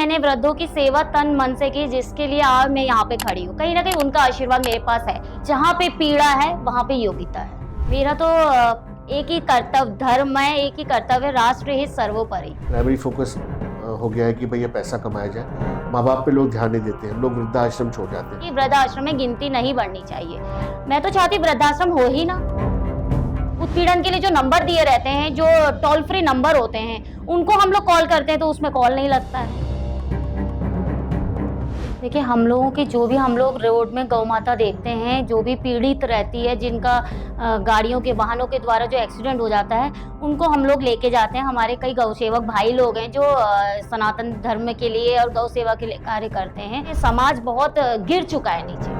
मैंने वृद्धों की सेवा तन मन से की, जिसके लिए आज मैं यहाँ पे खड़ी हूँ। कहीं ना कहीं उनका आशीर्वाद मेरे पास है। जहाँ पे पीड़ा है वहाँ पे योग्यता है। मेरा तो एक ही कर्तव्य, धर्म है, एक ही कर्तव्य, राष्ट्र हित सर्वोपरि। प्राइमरी फोकस हो गया है कि भैया पैसा कमाया जाए। माँ बाप पे लोग ध्यान नहीं देते हैं, लोग वृद्धाश्रम छोड़ जाते हैं। कि वृद्धाश्रम में गिनती नहीं बढ़नी चाहिए। मैं तो चाहती वृद्धाश्रम हो ही ना। उत्पीड़न के लिए जो नंबर दिए रहते हैं, जो टोल फ्री नंबर होते हैं, उनको हम लोग कॉल करते हैं तो उसमें कॉल नहीं लगता है। देखिए, हम लोगों के जो भी हम लोग रोड में गौ माता देखते हैं, जो भी पीड़ित रहती है, जिनका गाड़ियों के वाहनों के द्वारा जो एक्सीडेंट हो जाता है, उनको हम लोग लेके जाते हैं। हमारे कई गौ सेवक भाई लोग हैं जो सनातन धर्म के लिए और गौ सेवा के लिए कार्य करते हैं। ये समाज बहुत गिर चुका है नीचे।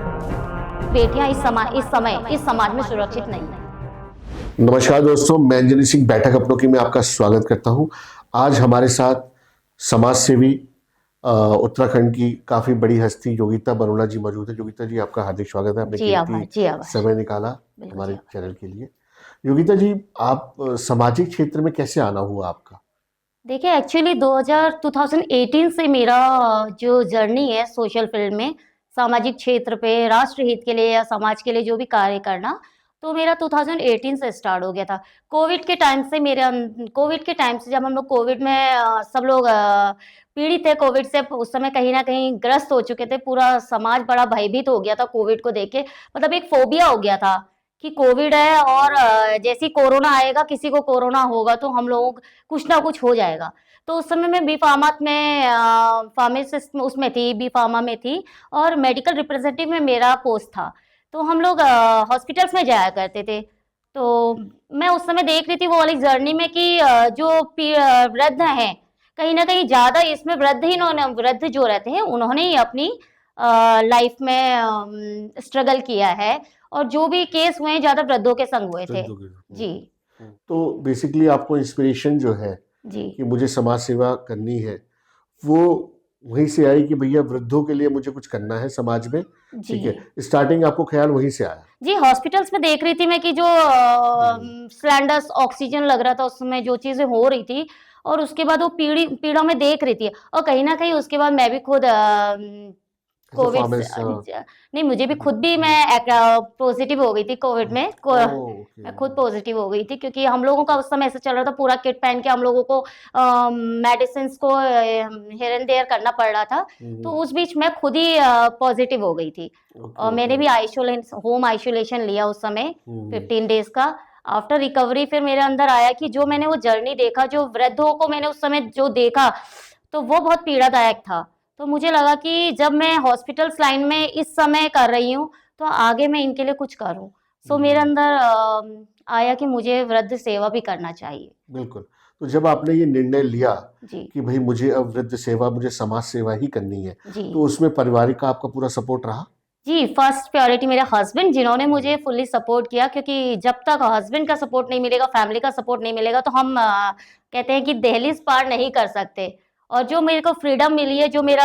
बेटियां इस समाज में सुरक्षित नहीं है। नमस्कार दोस्तों, मैं अंजनी सिंह बैठक अपनों की में आपका स्वागत करता हूं। आज हमारे साथ समाज सेवी उत्तराखंड की काफी बड़ी हस्ती योगिता बरोला जी मौजूद है। योगिता जी, आपका हार्दिक स्वागत है। आपने कीमती समय निकाला हमारे चैनल के लिए। योगिता जी, आप सामाजिक क्षेत्र में कैसे आना हुआ आपका? देखिए, एक्चुअली 2018 से मेरा जो जर्नी है सोशल फील्ड में, सामाजिक क्षेत्र पे राष्ट्र हित के लिए या समाज के लिए जो भी कार्य करना, तो मेरा 2018 से स्टार्ट हो गया था। कोविड के टाइम से जब हम लोग कोविड में सब लोग पीड़ित थे कोविड से, उस समय कहीं ना कहीं ग्रस्त हो चुके थे। पूरा समाज बड़ा भयभीत हो गया था कोविड को देख के। मतलब एक फोबिया हो गया था कि कोविड है और जैसे ही कोरोना आएगा, किसी को कोरोना होगा तो हम लोग कुछ ना कुछ हो जाएगा। तो उस समय मैं बी फार्मा में फार्मासिस्ट उसमें थी, बी फार्मा में थी, और मेडिकल रिप्रेजेंटेटिव में मेरा पोस्ट था। तो हम लोग हॉस्पिटल्स में जाया करते थे। तो मैं उस समय देख रही थी वो वाली जर्नी में कि जो वृद्ध हैं, कहीं ना कहीं ज्यादा इसमें वृद्ध जो रहते हैं, उन्होंने ही अपनी लाइफ में स्ट्रगल किया है। और जो भी केस हुए हैं, ज्यादा वृद्धों के संग हुए थे। जी। तो बेसिकली आपको इंस्पिरेशन जो है जी कि मुझे समाज सेवा करनी है, वो वहीं से आई कि भैया वृद्धों के लिए मुझे कुछ करना है समाज में। ठीक है, स्टार्टिंग आपको ख्याल वहीं से आया? जी, हॉस्पिटल्स में देख रही थी मैं कि जो सिलेंडर्स, ऑक्सीजन लग रहा था, उस समय जो चीजें हो रही थी, और उसके बाद वो पीड़ा में देख रही थी। और कहीं ना कहीं उसके बाद मैं भी खुद कोविड नहीं, मुझे भी खुद भी मैं पॉजिटिव हो गई थी कोविड में। मैं खुद पॉजिटिव हो गई थी, क्योंकि हम लोगों का उस समय ऐसा चल रहा था, पूरा किट पहन के हम लोगों को मेडिसिन को हियर एंड देयर करना पड़ रहा था। तो उस बीच मैं खुद ही पॉजिटिव हो गई थी। और मैंने भी होम आइसोलेशन लिया उस समय 15 डेज का। आफ्टर रिकवरी फिर मेरे अंदर आया कि जो मैंने वो जर्नी देखा, जो वृद्धों को मैंने उस समय जो देखा, तो वो बहुत पीड़ादायक था। तो मुझे लगा कि जब मैं हॉस्पिटल्स लाइन में इस समय कर रही हूँ, तो आगे मैं इनके लिए कुछ करूँ। सो मेरे अंदर आया कि मुझे वृद्ध सेवा भी करना चाहिए। बिल्कुल। तो जब आपने ये निर्णय लिया जी कि भाई मुझे अब वृद्ध सेवा, मुझे समाज सेवा ही करनी है, जी तो उसमें परिवार का आपका पूरा सपोर्ट रहा? जी, फर्स्ट प्रायोरिटी मेरे हस्बैंड, जिन्होंने मुझे फुल्ली सपोर्ट किया। क्योंकि जब तक हस्बैंड का सपोर्ट नहीं मिलेगा, फैमिली का सपोर्ट नहीं मिलेगा, तो हम कहते हैं कि दहलीज पार नहीं कर सकते। और जो मेरे को फ्रीडम मिली है, जो मैं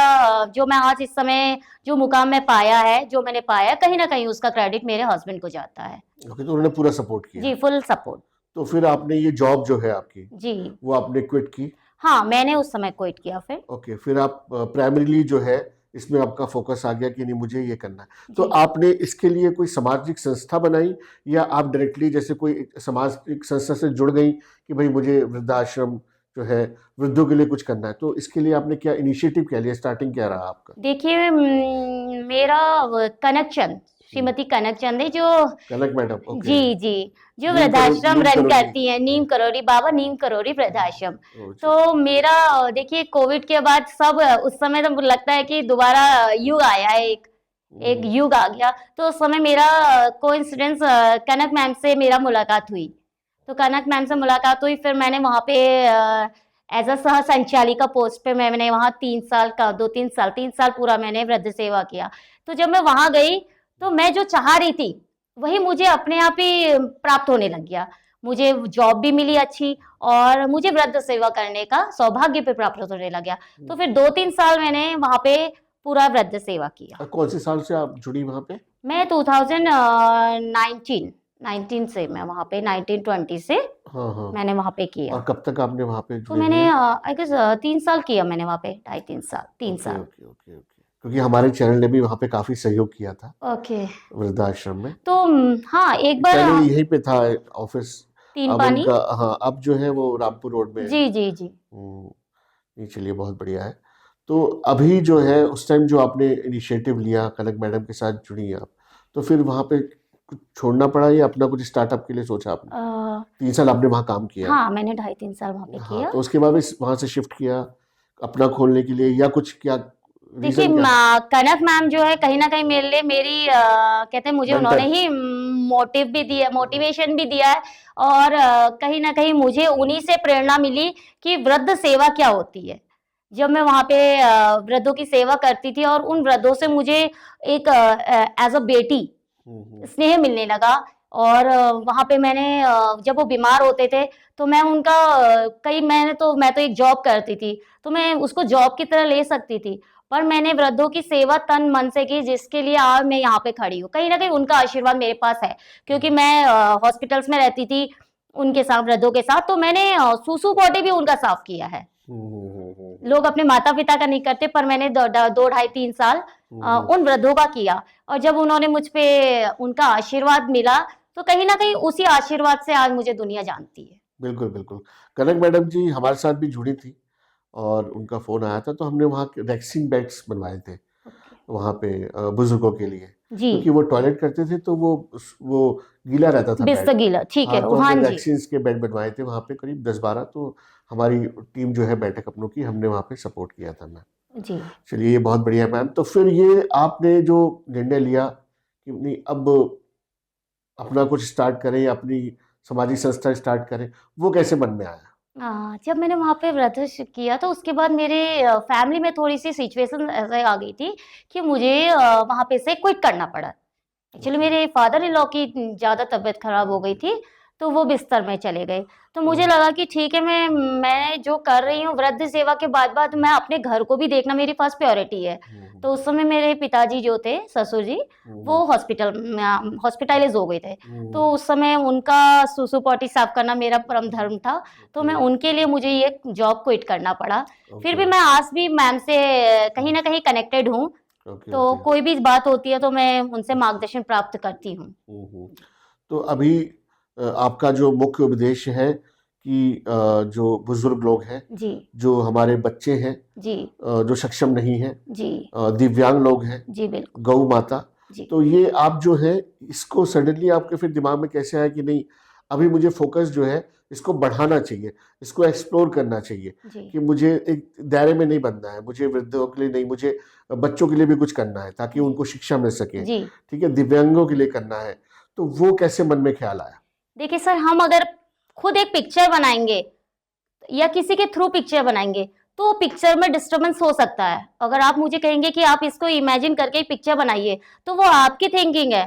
आज इस समय जो मुकाम में पाया है, जो मैंने पाया, कहीं ना कहीं उसका क्रेडिट मेरे हस्बैंड को जाता है। ओके, तो उन्होंने पूरा सपोर्ट किया? जी, फुल सपोर्ट। तो फिर आपने ये जॉब जो है आपकी, जी वो आपने क्विट की? हाँ, मैंने उस समय क्विट किया फिर। ओके, फिर आप प्राइमरीली जो है इसमें आपका फोकस आ गया कि नहीं मुझे ये करना है। तो आपने इसके लिए कोई सामाजिक संस्था बनाई, या आप डायरेक्टली जैसे कोई सामाजिक संस्था से जुड़ गई कि भाई मुझे वृद्धाश्रम जो है, वृद्धों के लिए कुछ करना है? तो इसके लिए आपने क्या इनिशिएटिव क्या लिया? स्टार्टिंग क्या रहा आपका? देखिए, मेरा कनक चंद, श्रीमती कनक चंद है, जो कनक मैडम, ओके। जी जी, जो वृद्धाश्रम रन करती हैं, नीम करोरी, बाबा नीम करोरी वृद्धाश्रम। तो मेरा देखिए, कोविड के बाद सब उस समय तो लगता है कि दोबारा युग आया है, एक युग आ गया। तो उस समय मेरा कोइंसिडेंस कनक मैम से मेरा मुलाकात हुई। तो कनक मैम से मुलाकात हुई, फिर मैंने वहाँ पे एज अ सह संचालिका पोस्ट पे मैंने वहाँ 3 साल पूरा मैंने वृद्ध सेवा किया। तो जब मैं वहाँ गई, तो मैं जो चाह रही थी वही मुझे अपने आप ही प्राप्त होने लग गया। मुझे जॉब भी मिली अच्छी, और मुझे वृद्ध सेवा करने का सौभाग्य भी प्राप्त होने लग गया। तो फिर 2-3 साल मैंने वहाँ पे पूरा वृद्ध सेवा किया। कौन से साल से आप जुड़ी वहाँ पे? मैं 2019 19 से मैं वहाँ पे 1920 से हाँ हाँ। मैंने वहाँ पे किया। और कब तक आपने वहाँ पे तो जुड़े मैंने रहे? आई गेस 3 साल किया मैंने वहाँ पे, 2.5-3 साल, 3 ओके साल। ओके ओके ओके, क्योंकि हमारे चैनल ने भी वहाँ पे काफी सहयोग किया था ओके। वृद्धाश्रम में। तो हाँ, एक बार पहले यहीं पे था ऑफिस, तीन अब पानी। उनका, हाँ अब जो है वो रामपुर रोड में है। जी जी जी। नहीं चलिए बहुत बढ़िया है। तो अभी जो है उस टाइम जो आपने इनिशिएटिव लिया, कनक मैडम के साथ जुड़ी आप, तो फिर वहाँ पे कुछ छोड़ना पड़ा या अपना कुछ स्टार्टअप के लिए सोचा आपने? अ, 3 साल आपने वहाँ काम किया। हाँ, मैंने 2.5-3 साल वहाँ पे हाँ, किया। तो उसके बाद वहाँ से शिफ्ट किया अपना खोलने के लिए, या कुछ क्या देखिए, रीजन क्या था? कनक मैम जो है कहीं ना कहीं मेरे लिए मेरी कहते हैं, मुझे उन्होंने मेंटर। ही मोटिव भी दिया, मोटिवेशन भी दिया है। और कहीं ना कहीं मुझे उन्हीं से प्रेरणा मिली कि वृद्ध सेवा क्या होती है। जब मैं वहाँ पे वृद्धों की सेवा करती थी और उन वृद्धों से मुझे एक एज अ बेटी स्नेह मिलने लगा। और वहाँ पे मैंने जब वो बीमार होते थे तो मैं उनका मैं तो एक जॉब करती थी, तो मैं उसको जॉब की तरह ले सकती थी। पर मैंने वृद्धों की सेवा तन मन से की, जिसके लिए आज मैं यहाँ पे खड़ी हूँ। कहीं न कहीं उनका आशीर्वाद मेरे पास है, क्योंकि मैं हॉस्पिटल्स में रहती थी उनके साथ, वृद्धों के साथ, तो मैंने सूसू पॉटी भी उनका साफ किया है। लोग अपने माता-पिता का नहीं करते, पर मैंने द ड 2 ढाई 3 साल उन वृद्धों का किया। और जब उन्होंने मुझ पे उनका आशीर्वाद मिला, तो कहीं न कहीं उसी आशीर्वाद से आज मुझे दुनिया जानती है। बिल्कुल बिल्कुल। कनक मैडम जी हमारे साथ भी जुड़ी थी और उनका फोन आया था, तो हमने वहाँ वैक्सीन बेड्स बनवाए थे ओके। वहाँ पे बुजुर्गों के लिए, जी, क्योंकि वो टॉयलेट करते थे तो वो गीला रहता था बेड। बिस्तगीला, ठीक हाँ, है। तो हाँ हमने जी, वैक्सीन्स के बेड बनवाए थे वहाँ पे करीब 10-12। तो हमारी टीम जो है बैठक अपनों की, हमने वहाँ पे सपोर्ट किया था मैम। जी। चलिए ये बहुत बढ़िया मैम। तो फिर ये आपने जो निर्णय लिया कि नहीं अब अपना कुछ स्टार्ट करें या अपनी सामाजिक संस्था स्टार्ट करें, वो कैसे मन में आया? जब मैंने वहाँ पे व्रत किया तो उसके बाद मेरे फैमिली में थोड़ी-सी सिचुएशन ऐसे आ गई थी कि मुझे वहाँ पे से क्विट करना पड़ा। Actually okay. मेरे फादर इन लॉ की ज़्यादा तबीयत खराब हो गई थी, तो वो बिस्तर में चले गए। तो मुझे लगा कि ठीक है, मैं जो कर रही हूँ वृद्ध सेवा के बाद-बाद मैं अपने घर को भी देखना मेरी फर्स्ट प्रायोरिटी है। तो उस समय मेरे पिताजी जो थे, ससुर जी, वो हॉस्पिटलाइज़ हो गए थे। तो उस समय उनका सुसु पॉटी साफ करना मेरा परम धर्म था, तो मैं उनके लिए मुझे ये जॉब क्विट करना पड़ा। फिर भी मैं आज भी मैम से कहीं न कहीं कनेक्टेड हूँ। ओके तो ओके। कोई भी बात होती है तो मैं उनसे मार्गदर्शन प्राप्त करती हूँ। तो अभी आपका जो मुख्य उद्देश्य है कि जो बुजुर्ग लोग हैं, जी, जो हमारे बच्चे हैं, जी, जो सक्षम नहीं हैं, जी, दिव्यांग लोग हैं, जी, बिल्कुल। गौ माता, जी, तो ये आप जो है इसको सडनली आपके फिर दिमाग में कैसे आया कि नहीं अभी मुझे फोकस जो है इसको बढ़ाना चाहिए, इसको एक्सप्लोर करना चाहिए, जी, कि मुझे एक दायरे में नहीं बनना है, मुझे वृद्धों के लिए नहीं, मुझे बच्चों के लिए भी कुछ करना है ताकि जी, उनको शिक्षा मिल सके, जी। ठीक है, दिव्यांगों के लिए करना है। तो वो कैसे मन में ख्याल आया? देखिए सर, हम अगर खुद एक पिक्चर बनाएँगे या किसी के थ्रू पिक्चर बनाएँगे, तो पिक्चर में डिस्टर्बेंस हो सकता है। अगर आप मुझे कहेंगे कि आप इसको इमेजिन करके एक पिक्चर बनाइए, तो वो आपकी थिंकिंग है,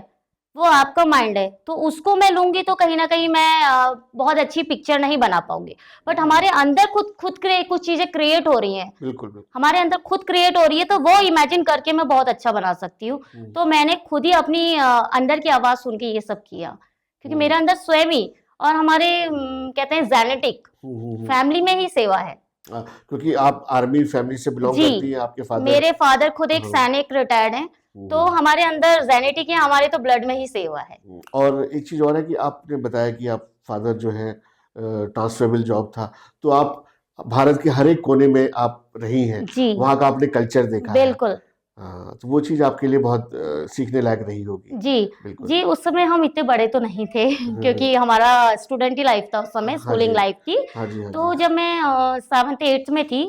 वो आपका माइंड है। तो उसको मैं लूँगी तो कहीं न कहीं मैं बहुत अच्छी पिक्चर नहीं बना पाऊँगी। बट हमारे अंदर खुद खुद कुछ चीज़ें क्रिएट हो रही हैं। बिल्कुल बिल्कुल। हमारे अंदर खुद क्रिएट हो रही है, तो वो इमेजिन करके मैं बहुत अच्छा बना सकती हूँ। तो मैंने खुद ही अपनी अंदर की आवाज़ सुन के ये सब किया, क्योंकि मेरे अंदर स्वयं ही और हमारे कहते हैं जेनेटिक हम्म। फैमिली में ही सेवा है। क्योंकि आप आर्मी फैमिली से बिलोंग जी, करती हैं, आपके फादर। मेरे फादर खुद एक हाँ। सैनिक रिटायर्ड हैं, तो हमारे अंदर जेनेटिक है, हमारे तो ब्लड में ही सेवा है। और एक चीज़ और है कि आपने बताया कि आप फादर जो है ट्रांसफरेबल जॉब था, तो आप भारत के हर एक कोने में आप रही हैं, जी, वहाँ का आपने कल्चर देखा है। बिल्कुल। हाँ, तो वो चीज़ आपके लिए बहुत सीखने लायक रही होगी। जी, बिल्कुल। जी, उस समय हम इतने बड़े तो नहीं थे क्योंकि हमारा स्टूडेंट ही लाइफ था उस समय, हाँ स्कूलिंग जी, लाइफ थी। हाँ जी, हाँ तो जी। जब मैं 7th-8th में थी,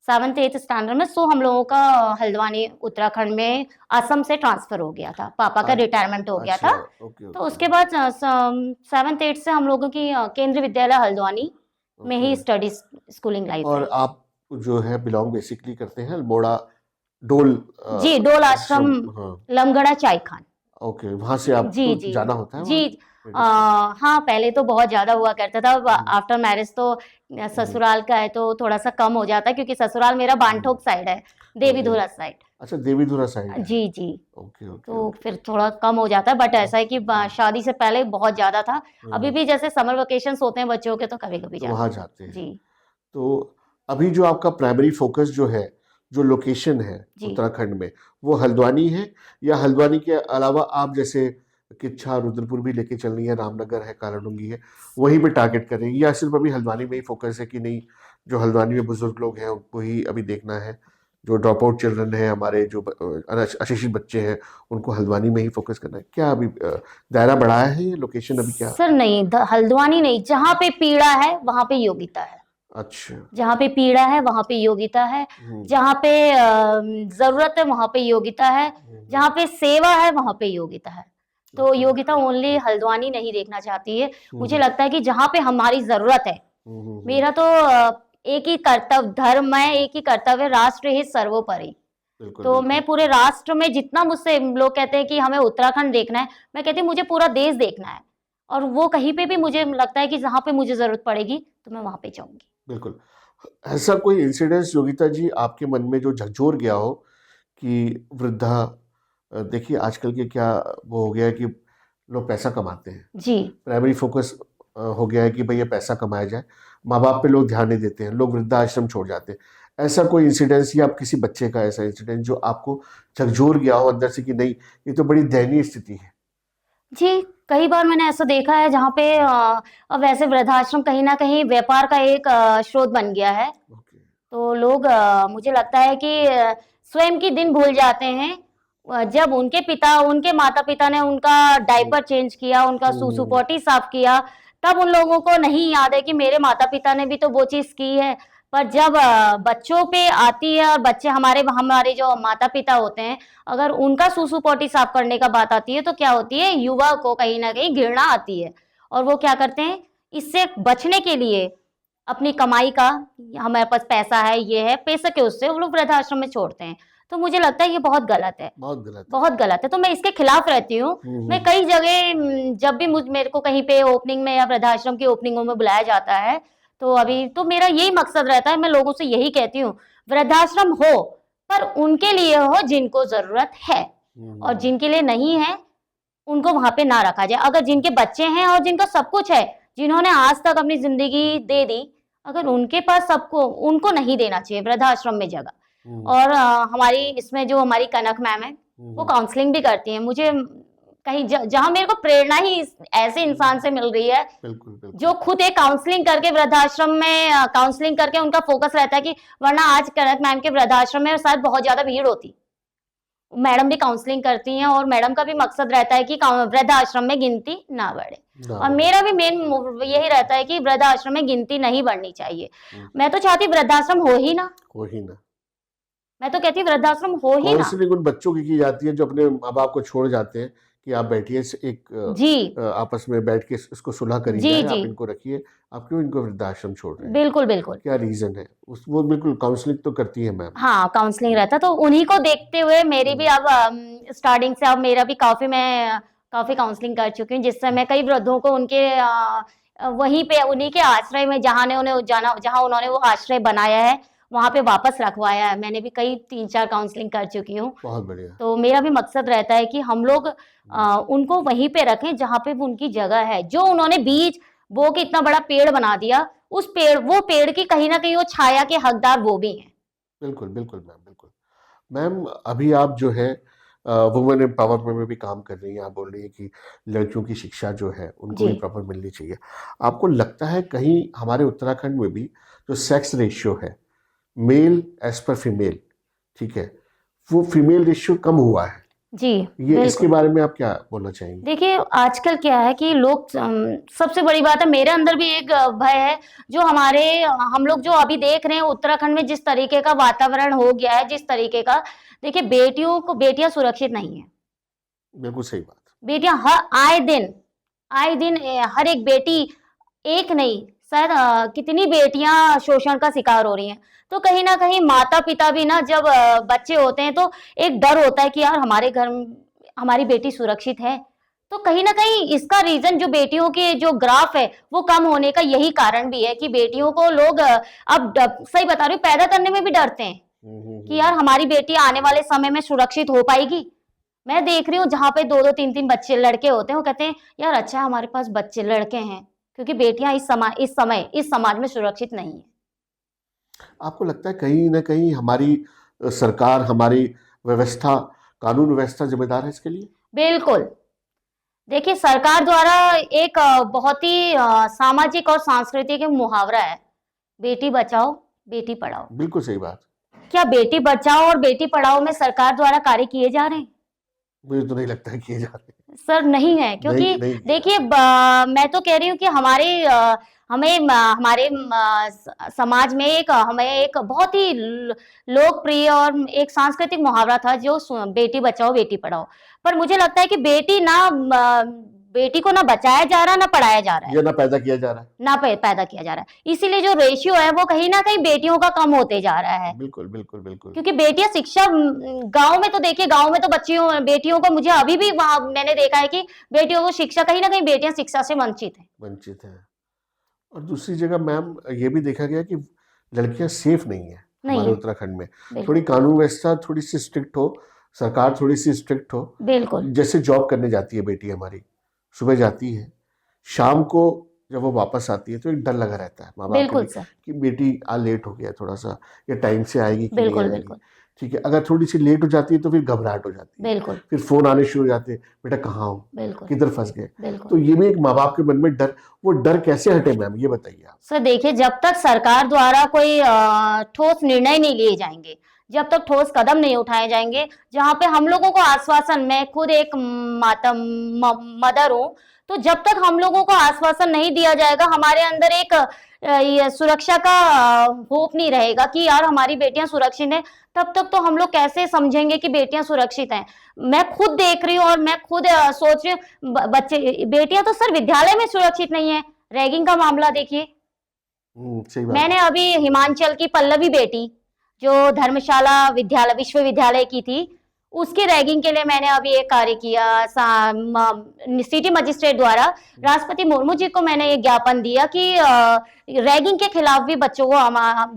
7th-8th स्टैंडर्ड में, सो हम लोगों का हल्द्वानी उत्तराखंड में असम से ट्रांसफ़र हो गया था। पापा का आज रिटायरमेंट हो गया अच्छा, था। ओके, तो ओके, उसके बाद 7th-8th से हम लोगों की केंद्रीय विद्यालय हल्द्वानी में ओके। ही स्कूलिंग लाइफ और रही। आप जो है बिलोंग बेसिकली करते हैं अल्मोड़ा डोल जी, डोल आश्रम, आश्रम। हाँ, लमगढ़ा चाईखान। ओके, वहाँ से जी, आपको जी। जाना होता है जी, वहाँ मेडिसिन? हाँ, पहले तो बहुत ज़्यादा हुआ करता था, अब हुँ, आफ्टर मैरिज तो हुँ, ससुराल का है तो थोड़ा-सा कम हो जाता है, क्योंकि ससुराल मेरा हुँ, बांटोक साइड है, ओके। देवीधुरा साइड। अच्छा, देवीधुरा साइड है। जी जी। ओके ओके तो ओके। फिर थोड़ा कम हो जाता है, बट ऐसा है कि शादी से पहले बहुत ज्यादा था। अभी हम्म, भी जैसे समर वेकेशंस होते हैं बच्चों के, तो कभी कभी तो जाते वहाँ हैं। जाते हैं। जी तो अभी जो आपका प्राइमरी फोकस जो है, जो लोकेशन है जी। उत्तराखंड में, वो हल्द्वानी है, या हल्द्वानी के अलावा आप जैसे किच्छा, रुद्रपुर भी लेके चल रही है, रामनगर है, कालाडूंगी है, वहीं पे टारगेट कर रही है, या सिर्फ अभी हल्द्वानी में ही फोकस है कि नहीं, जो हल्द्वानी में बुजुर्ग लोग हैं उनको ही अभी देखना है, जो ड्रॉप आउट चिल्ड्रन है हमारे, जो अशिक्षित बच्चे हैं, उनको हल्द्वानी में ही फोकस करना है क्या? अभी दायरा बढ़ाया है ये लोकेशन अभी क्या? सर नहीं, हल्द्वानी नहीं, जहाँ पे पीड़ा है वहां पे योग्यता है। अच्छा। जहाँ पे पीड़ा है वहां पे योग्यता है। हम्म जहाँ पे जरूरत है वहां पे योग्यता है। हम्म जहाँ पे सेवा है वहां पे योग्यता है। तो ओके। योग्यता ओनली हल्द्वानी नहीं देखना चाहती है। मुझे हम्म लगता है कि जहाँ पे हमारी जरूरत है, हम्म। मेरा तो एक ही कर्तव्य, धर्म है, एक ही कर्तव्य, राष्ट्र हित सर्वोपरि। बिल्कुल तो बिल्कुल। मैं पूरे राष्ट्र में, जितना मुझसे लोग कहते हैं कि हमें उत्तराखंड देखना है, मैं कहती हूँ मुझे पूरा देश देखना है। और वो कहीं पे भी मुझे लगता है कि जहाँ पे मुझे जरूरत पड़ेगी तो मैं वहां पे जाऊंगी। बिल्कुल। ऐसा कोई इंसिडेंस योगिता जी आपके मन में जो झकझोर गया हो कि वृद्धा, देखिए आजकल के क्या वो हो गया है कि लोग पैसा कमाते हैं, जी प्राइमरी फोकस हो गया है कि भैया पैसा कमाया जाए, माँ बाप पे लोग ध्यान नहीं देते हैं, लोग वृद्धाश्रम छोड़ जाते हैं। ऐसा कोई इंसिडेंस, या आप किसी बच्चे का ऐसा इंसिडेंट जो आपको झकझोर गया हो अंदर से कि नहीं, ये तो बड़ी दयनीय स्थिति है? जी। कई बार मैंने ऐसा देखा है जहाँ पे अब वैसे वृद्धाश्रम कहीं ना कहीं व्यापार का एक स्रोत बन गया है। ओके। तो लोग, मुझे लगता है कि स्वयं की दिन भूल जाते हैं। जब उनके माता पिता ने उनका हम्म डायपर चेंज किया, उनका सूसू हम्म पॉटी साफ किया, तब उन लोगों को नहीं याद है कि मेरे माता पिता ने भी तो वो चीज की है। पर जब बच्चों पे आती है, और बच्चे हमारे हमारे जो माता पिता होते हैं, अगर उनका सूसू पॉटी साफ करने का बात आती है, तो क्या होती है, युवा को कहीं ना कहीं घृणा आती है। और वो क्या करते हैं, इससे बचने के लिए अपनी कमाई का, हमारे पास पैसा है, ये है, पैसे के उससे वो लोग वृद्धाश्रम में छोड़ते हैं। तो मुझे लगता है ये बहुत गलत है। बहुत गलत है। बहुत गलत है, तो मैं इसके खिलाफ रहती हूँ। मैं हम्म। कई जगह, जब भी मेरे को कहीं पे ओपनिंग में या वृद्धाश्रम की ओपनिंगों में बुलाया जाता है, तो अभी तो मेरा यही मकसद रहता है, मैं लोगों से यही कहती हूँ, वृद्धाश्रम हो, पर उनके लिए हो जिनको जरूरत है। और हम्म। जिनके लिए नहीं है, उनको वहां पे ना रखा जाए। अगर जिनके बच्चे हैं और जिनका सब कुछ है, जिन्होंने आज तक अपनी जिंदगी दे दी, अगर उनके पास सबको, उनको नहीं देना चाहिए वृद्धाश्रम में जगह। हम्म और हमारी इसमें जो हमारी कनक मैम है, वो हम्म काउंसलिंग भी करती हैं। मुझे कहीं जहां मेरे को प्रेरणा ही ऐसे इंसान से मिल रही है, बिल्कुल बिल्कुल। जो खुद एक काउंसलिंग करके वृद्धाश्रम में, काउंसलिंग करके उनका फोकस रहता है कि, वरना आज कनक मैम के वृद्धाश्रम में शायद बहुत ज्यादा भीड़ होती। मैडम भी काउंसलिंग करती हैं, और मैडम का भी मकसद रहता है कि वृद्धाश्रम में गिनती ना बढ़े। ना और बढ़े। मेरा भी मेन यही रहता है कि वृद्धाश्रम में गिनती नहीं बढ़नी चाहिए। हम्म, मैं तो चाहती वृद्धाश्रम हो ही ना। हो ही ना। मैं तो कहती वृद्धाश्रम हो ही ना। काउंसलिंग उन बच्चों की जाती है जो अपने माँ बाप को छोड़ जाते हैं कि आप बैठिए, एक जी आपस में बैठ के इसको सुलह करी जी जाए, जी। आप इनको रखिए, आप क्यों इनको वृद्धाश्रम छोड़ रहे हैं, बिल्कुल बिल्कुल। क्या रीजन है उस, वो बिल्कुल काउंसलिंग तो करती है मैम। हाँ, काउंसलिंग रहता, तो उन्हीं को देखते हुए मेरी भी हम्म अब स्टार्टिंग से अब मेरा भी काफी, मैं काफी काउंसलिंग कर चुकी हूँ, जिससे मैं कई वृद्धों को उनके वहीं पे उन्हीं के आश्रय में, जहाँ ने उन्हें जाना, जहाँ उन्होंने वो आश्रय बनाया है, वहां पे वापस रखवाया है। मैंने भी कई 3-4 काउंसलिंग कर चुकी हूँ। बहुत बढ़िया। तो मेरा भी मकसद रहता है कि हम लोग उनको वहीं पे रखें जहाँ पे उनकी जगह है। जो उन्होंने बीज बो के इतना बड़ा पेड़ बना दिया, उस पेड़, वो पेड़ की कहीं ना कहीं वो छाया के हकदार वो भी हैं। बिल्कुल बिल्कुल मैम, बिल्कुल। मैम अभी आप जो है वुमेन एम्पावरमेंट में भी काम कर रही हैं, आप बोल रही हैं कि लड़कियों की शिक्षा जो है उनको जी भी प्रॉपर मिलनी चाहिए। आपको लगता है कहीं हमारे उत्तराखंड में भी जो सेक्स रेशियो है, मेल एज पर फीमेल, ठीक है, वो फीमेल रेशियो कम हुआ है, जी। ये इसके बिल्कुल। बारे में आप क्या बोलना चाहेंगे? देखिए आजकल क्या है कि लोग, सबसे बड़ी बात है, मेरे अंदर भी एक भय है, जो हम लोग जो अभी देख रहे हैं उत्तराखंड में, जिस तरीके का वातावरण हो गया है, जिस तरीके का, देखिए बेटियां सुरक्षित नहीं है। बिल्कुल सही बात। बेटियां हर आए दिन हर एक बेटी, एक नहीं, शायद कितनी बेटियां शोषण का शिकार हो रही हैं। तो कहीं ना कहीं माता पिता भी ना, जब बच्चे होते हैं, तो एक डर होता है कि यार हमारे घर में हमारी बेटी सुरक्षित है। तो कहीं ना कहीं इसका रीजन, जो बेटियों के जो ग्राफ है वो कम होने का, यही कारण भी है कि बेटियों को लोग अब सही बता रही हूँ, पैदा करने में भी डरते हैं। कि यार हमारी बेटी आने वाले समय में सुरक्षित हो पाएगी। मैं देख रही हूँ जहाँ पे 2-2 3-3 बच्चे लड़के होते हैं, वो कहते हैं यार अच्छा हमारे पास बच्चे लड़के हैं, क्योंकि बेटियां इस समाज में सुरक्षित नहीं है। आपको लगता है कहीं ना कहीं हमारी सरकार, हमारी व्यवस्था, कानून व्यवस्था जिम्मेदार है इसके लिए? बिल्कुल। देखिए सरकार द्वारा एक बहुत ही सामाजिक और सांस्कृतिक एक मुहावरा है, बेटी बचाओ बेटी पढ़ाओ। बिल्कुल सही बात। क्या बेटी बचाओ और बेटी पढ़ाओ में सरकार द्वारा कार्य किए जा रहे हैं? मुझे तो नहीं लगता है किए जा रहे हैं। सर नहीं है, क्योंकि नहीं नहीं किए जा देखिए मैं तो कह रही हूँ कि हमारे समाज में हमें एक बहुत ही लोकप्रिय और एक सांस्कृतिक मुहावरा था जो बेटी बचाओ बेटी पढ़ाओ। पर मुझे लगता है कि बेटी को ना बचाया जा रहा ना पढ़ाया जा रहा है, ये ना पैदा किया जा रहा है। ना पैदा किया जा रहा है। इसीलिए जो रेशियो है वो कहीं ना कहीं बेटियों का कम होते जा रहा है, बिल्कुल बिल्कुल बिल्कुल। क्योंकि बेटियां शिक्षा गांव में तो देखिए, गांव में तो बेटियों को मुझे अभी भी वहां मैंने देखा है कि बेटियों को शिक्षा, कहीं ना कहीं बेटियां शिक्षा से वंचित हैं। वंचित है। और दूसरी जगह मैम ये भी देखा गया कि लड़कियां सेफ नहीं है नहीं हमारे है। उत्तराखंड में। बिल्कुल थोड़ी कानून व्यवस्था थोड़ी सी स्ट्रिक्ट हो, सरकार थोड़ी सी स्ट्रिक्ट हो। बिल्कुल जैसे जॉब करने जाती है बेटी हमारी, सुबह जाती है, शाम को जब वो वापस आती है तो एक डर लगा रहता है माँ बाप के बिल्कुल भी सर, कि बेटी आज लेट हो गया थोड़ा सा, या टाइम से आएगी कि नहीं बिल्कुल आएगी। बिल्कुल ठीक है, अगर थोड़ी सी लेट हो जाती है तो फिर घबराहट हो जाती है, बिल्कुल फिर फोन आने शुरू हो जाते हैं, बेटा कहाँ हो, बिल्कुल किधर फंस गए। तो बिल्कुल। ये भी एक माँ बाप के मन में डर, वो डर कैसे हटे मैम, ये बताइए आप। सर देखिए, जब तक सरकार द्वारा कोई ठोस निर्णय नहीं लिए जाएंगे, जब तक ठोस कदम नहीं उठाए जाएंगे, जहां पे हम लोगों को आश्वासन, मैं खुद एक मदर हूं, तो जब तक हम लोगों को आश्वासन नहीं दिया जाएगा, हमारे अंदर एक ये सुरक्षा का होप नहीं रहेगा कि यार हमारी बेटियां सुरक्षित हैं, तब तक तो हम लोग कैसे समझेंगे कि बेटियां सुरक्षित हैं। मैं खुद देख रही हूँ और मैं खुद सोच रही हूँ, बच्चे बेटियां तो सर विद्यालय में सुरक्षित नहीं है। रैगिंग का मामला देखिए, सही बात मैंने है। अभी हिमाचल की पल्लवी बेटी जो धर्मशाला विश्वविद्यालय की थी, उसकी रैगिंग के लिए मैंने अभी एक कार्य किया। सिटी मजिस्ट्रेट द्वारा राष्ट्रपति मुर्मू जी को मैंने ये ज्ञापन दिया कि रैगिंग के खिलाफ भी बच्चों को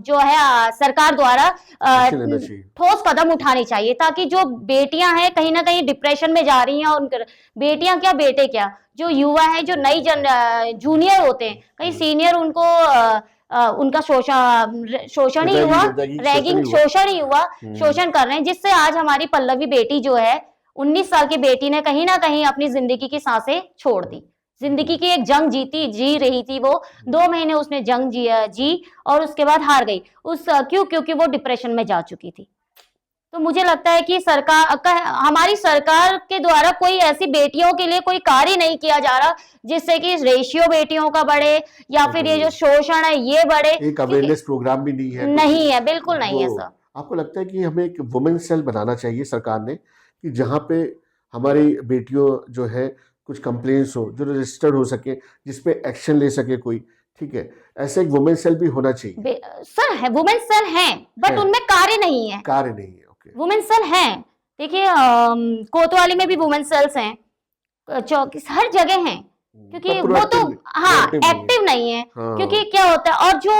जो है सरकार द्वारा Action लेना चाहिए। ठोस कदम उठाने चाहिए, ताकि जो बेटियां हैं कहीं ना कहीं डिप्रेशन में जा रही हैं, और बेटियां क्या बेटे क्या, जो युवा है, जो नई जूनियर होते हैं, कहीं सीनियर उनको उनका शोषण ही हुआ, रैगिंग शोषण ही हुआ, शोषण कर रहे हैं, जिससे आज हमारी पल्लवी बेटी जो है 19 साल की बेटी ने कहीं ना कहीं अपनी जिंदगी की सांसें छोड़ दी। जिंदगी की एक जंग जी रही थी वो, 2 महीने उसने जंग जी और उसके बाद हार गई। क्योंकि वो डिप्रेशन में जा चुकी थी। तो मुझे लगता है कि हमारी सरकार के द्वारा कोई ऐसी बेटियों के लिए कोई कार्य नहीं किया जा रहा, जिससे कि रेशियो बेटियों का बढ़े, या फिर ये जो शोषण है ये बढ़े। एक अवेयरनेस प्रोग्राम भी नहीं है। नहीं है, बिल्कुल नहीं है सर। आपको लगता है कि हमें एक वुमेन सेल बनाना चाहिए सरकार ने, कि जहाँ पे हमारी बेटियों जो है कुछ कंप्लेंट्स हो, जो रजिस्टर्ड हो सके, जिसपे एक्शन ले सके कोई, ठीक है, ऐसे एक वुमेन सेल भी होना चाहिए। सर वुमेन सेल हैं, बट उनमें कार्य नहीं है। कार्य नहीं है, ओके। वुमेन सेल हैं, देखिए कोतवाली में भी वुमेन सेल्स हैं, चौकी हर जगह हैं, क्योंकि वो तो एक्टिव नहीं है। क्योंकि क्या होता है, और जो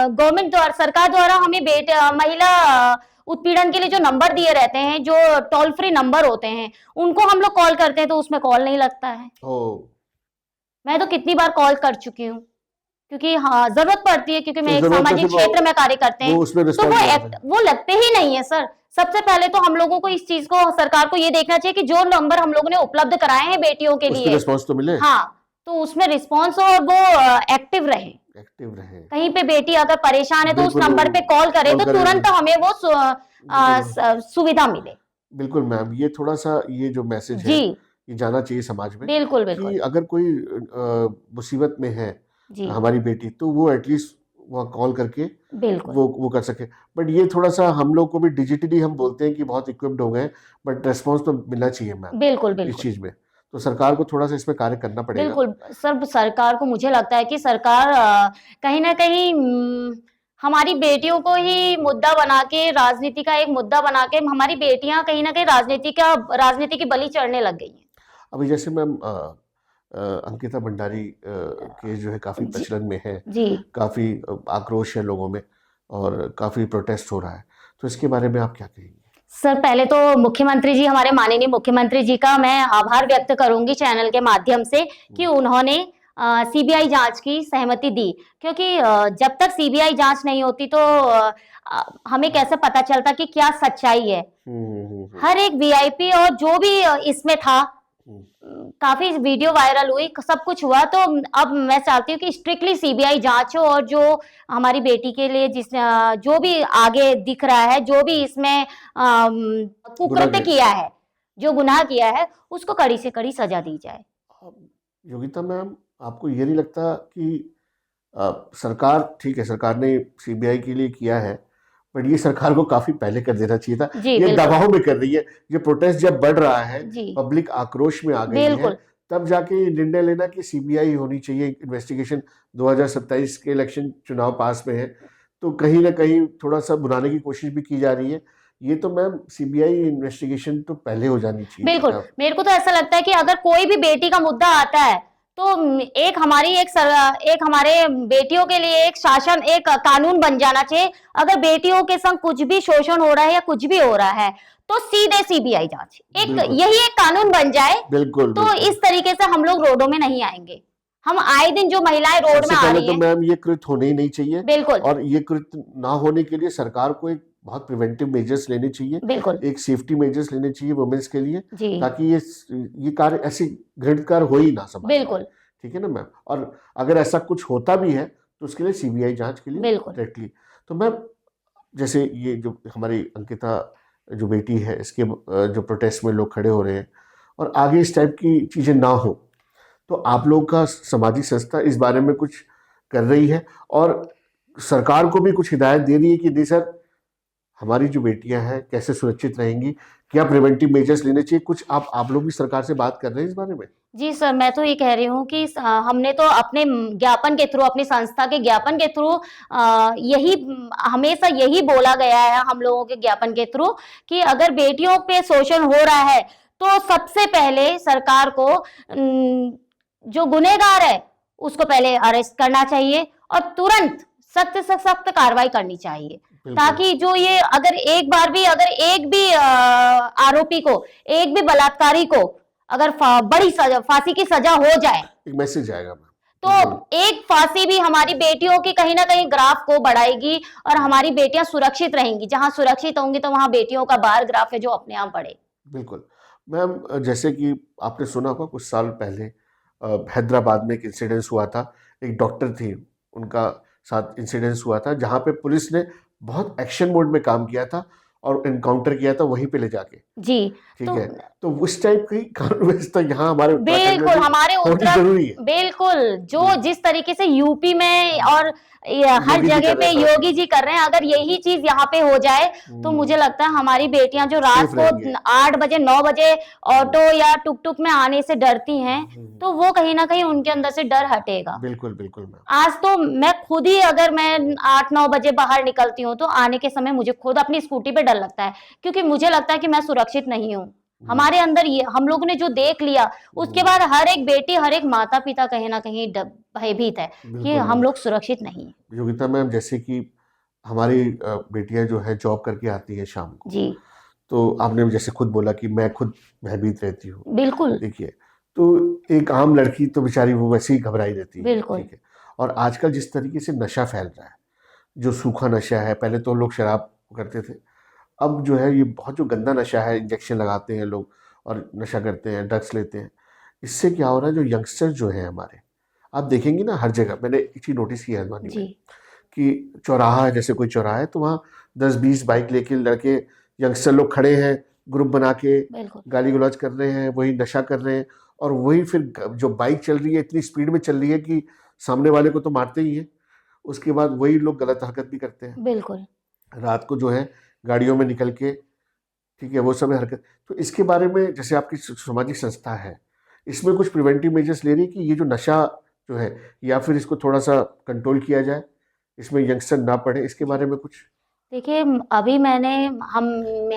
गवर्नमेंट द्वारा, सरकार द्वारा हमें महिला उत्पीड़न के लिए जो नंबर दिए रहते हैं, जो टोल फ्री नंबर होते हैं, उनको हम लोग कॉल करते हैं तो उसमें कॉल नहीं लगता है। मैं तो कितनी बार कॉल कर चुकी हूँ, क्योंकि हाँ जरूरत पड़ती है, क्योंकि मैं एक सामाजिक क्षेत्र में कार्य करते हैं, तो वो लगते ही नहीं है सर। सबसे पहले तो हम लोगों को इस चीज को, सरकार को ये देखना चाहिए कि जो नंबर हम लोगों ने उपलब्ध कराए हैं बेटियों के लिए, रिस्पॉन्स तो मिले। हाँ, तो उसमें रिस्पॉन्स हो और वो एक्टिव रहे। कहीं पे बेटी अगर परेशान है तो उस नंबर पे कॉल करे तो तुरंत हमें वो सुविधा मिले। बिल्कुल मैम, ये थोड़ा सा ये जो मैसेज है ये जाना चाहिए समाज में। बिल्कुल कि बिल्कुल। अगर कोई मुसीबत में है हमारी बेटी, तो वो एटलीस्ट वहाँ कॉल करके बिल्कुल वो कर सके। बट ये थोड़ा सा हम लोग को भी डिजिटली हम बोलते हैं कि बहुत इक्विप्ड हो गए, बट रेस्पॉन्स तो मिलना चाहिए मैम। बिल्कुल इस चीज में तो सरकार को थोड़ा सा इसमें कार्य करना पड़ेगा। बिल्कुल सर, सरकार को, मुझे लगता है कि सरकार कहीं ना कहीं हमारी बेटियों को ही मुद्दा बना के, राजनीति का एक मुद्दा बना के, हमारी बेटियां कहीं ना कहीं राजनीति की बलि चढ़ने लग गई हैं। अभी जैसे मैम अंकिता भंडारी के जो है काफी प्रचलन में है, काफी आक्रोश है लोगों में और काफी प्रोटेस्ट हो रहा है, तो इसके बारे में आप क्या कहेंगे? सर पहले तो मुख्यमंत्री जी, हमारे माननीय मुख्यमंत्री जी का मैं आभार व्यक्त करूंगी चैनल के माध्यम से कि उन्होंने सीबीआई जांच की सहमति दी, क्योंकि जब तक सीबीआई जांच नहीं होती तो हमें कैसे पता चलता कि क्या सच्चाई है। हर एक वीआईपी और जो भी इसमें था, काफी वीडियो वायरल हुई, सब कुछ हुआ, तो अब मैं चाहती हूँ कि स्ट्रिक्टली सीबीआई जांच हो और जो हमारी बेटी के लिए जो भी आगे दिख रहा है, जो भी इसमें कुकृत्य किया है, जो गुनाह किया है, उसको कड़ी से कड़ी सजा दी जाए। योगिता मैम, आपको ये नहीं लगता कि सरकार, ठीक है सरकार ने सीबीआई के लिए किया है, बट ये सरकार को काफी पहले कर देना चाहिए था। ये दबाव में कर रही है। ये प्रोटेस्ट जब बढ़ रहा है, पब्लिक आक्रोश में आ गई है, तब जाके निर्णय लेना कि सीबीआई होनी चाहिए इन्वेस्टिगेशन। 2027 के इलेक्शन चुनाव पास में है, तो कहीं ना कहीं थोड़ा सा बुलाने की कोशिश भी की जा रही है। ये तो मैम सीबीआई इन्वेस्टिगेशन तो पहले हो जानी चाहिए। बिल्कुल, मेरे को तो ऐसा लगता है कि अगर कोई भी बेटी का मुद्दा आता है तो एक हमारे बेटियों के लिए एक शासन, एक कानून बन जाना चाहिए। अगर बेटियों के संग कुछ भी शोषण हो रहा है या कुछ भी हो रहा है तो सीधे सीबीआई जांच, यही एक कानून बन जाए। बिल्कुल, तो इस तरीके से हम लोग रोडों में नहीं आएंगे। हम आए दिन जो महिलाएं रोड में आ रही हैं, तो मैम ये कृत्य होने ही नहीं चाहिए। बिल्कुल। और ये कृत्य ना होने के लिए सरकार को एक बहुत प्रिवेंटिव मेजर्स लेने चाहिए। बिल्कुल। एक सेफ्टी मेजर्स लेने चाहिए वुमेन्स के लिए, ताकि ये कार्य ऐसे घृणित कार्य हो ही ना समाज। बिल्कुल, ठीक है ना मैम। और अगर ऐसा कुछ होता भी है तो उसके लिए सीबीआई जांच के लिए डायरेक्टली। तो मैम, जैसे ये जो हमारी अंकिता जो बेटी है, इसके जो प्रोटेस्ट में लोग खड़े हो रहे हैं और आगे इस टाइप की चीजें ना हो, तो आप लोग का सामाजिक संस्था इस बारे में कुछ कर रही है और सरकार को भी कुछ हिदायत दे रही है कि नहीं सर, हमारी जो बेटियां हैं कैसे सुरक्षित रहेंगी, क्या प्रिवेंटिव मेजर्स लेने चाहिए? कुछ आप लोग भी सरकार से बात कर रहे हैं इस बारे में? जी सर, मैं तो ये कह रही हूँ कि हमने तो अपने ज्ञापन के थ्रू, अपनी संस्था के ज्ञापन के थ्रू यही हमेशा यही बोला गया है हम लोगों के ज्ञापन के थ्रू कि अगर बेटियों पे शोषण हो रहा है तो सबसे पहले सरकार को जो गुनहगार है उसको पहले अरेस्ट करना चाहिए और तुरंत सख्त से सख्त कार्रवाई करनी चाहिए, ताकि जो ये अगर एक भी आरोपी को, एक भी बलात्कारी को अगर बड़ी सजा, फांसी की सजा हो जाए, एक मैसेज आएगा तो एक फांसी भी हमारी बेटियों की कहीं ना कहीं ग्राफ को बढ़ाएगी और हमारी बेटियां सुरक्षित रहेंगी। जहां सुरक्षित होंगी तो वहां बेटियों का बार ग्राफ है जो अपने आप बढ़े। बिल्कुल मैम, जैसे कि आपने सुना होगा कुछ साल पहले हैदराबाद में एक इंसिडेंस हुआ था। एक डॉक्टर थी, उनका साथ इंसिडेंस हुआ था, जहां पे पुलिस ने बहुत एक्शन मोड में काम किया था और एनकाउंटर किया था वहीं पे ले जाके। जी, ठीक है। तो उस टाइप की कानून व्यवस्था यहाँ हमारे बिल्कुल हमारे जरूरी है। बिल्कुल, जो जिस तरीके से यूपी में और हर जगह पे योगी जी कर रहे हैं, अगर यही चीज यहाँ पे हो जाए तो मुझे लगता है हमारी बेटियां जो रात को 8 बजे 9 बजे ऑटो या टुक टुक में आने से डरती हैं, तो वो कहीं ना कहीं उनके अंदर से डर हटेगा। बिल्कुल बिल्कुल। आज तो मैं खुद ही, अगर मैं 8-9 बजे बाहर निकलती हूँ तो आने के समय मुझे खुद अपनी स्कूटी पे डर लगता है, क्योंकि मुझे लगता है कि मैं सुरक्षित नहीं हूँ। हमारे अंदर ये हम लोगों ने जो देख लिया, उसके बाद हर एक बेटी, हर एक माता पिता कहीं ना कहीं भयभीत है कि हम लोग सुरक्षित नहीं है। योगिता मैम, जैसे कि हमारी बेटियां जो है जॉब करके आती है शाम को, जी, तो आपने जैसे खुद बोला कि मैं खुद भयभीत रहती हूँ। बिल्कुल। देखिए, तो एक आम लड़की तो बेचारी वो वैसे ही घबराई रहती है। बिल्कुल। ठीक है। और आजकल जिस तरीके से नशा फैल रहा है, जो सूखा नशा है, पहले तो लोग शराब करते थे, अब जो है ये बहुत जो गंदा नशा है, इंजेक्शन लगाते हैं लोग और नशा करते हैं, ड्रग्स लेते हैं। इससे क्या हो रहा है, जो यंगस्टर जो है हमारे, आप देखेंगे ना हर जगह, मैंने एक चीज नोटिस की है हल्द्वानी में कि चौराहा है, जैसे कोई चौराहा है तो वहाँ 10-20 बाइक लेके लड़के यंगस्टर लोग खड़े हैं, ग्रुप बना के गाली गलौज कर रहे हैं, वही नशा कर रहे हैं। और वही फिर जो बाइक चल रही है इतनी स्पीड में चल रही है कि सामने वाले को तो मारते ही है, उसके बाद वही लोग गलत हरकत भी करते हैं। बिल्कुल। रात को जो है गाड़ियों में निकल के, ठीक है, वो सब हरकत। तो इसके बारे में जैसे आपकी सामाजिक संस्था है, इसमें कुछ प्रिवेंटिव मेजर्स ले रही है कि ये जो नशा जो है, या फिर इसको थोड़ा सा कंट्रोल किया जाए, इसमें यंगस्टर ना पड़े, इसके बारे में कुछ? देखिए, अभी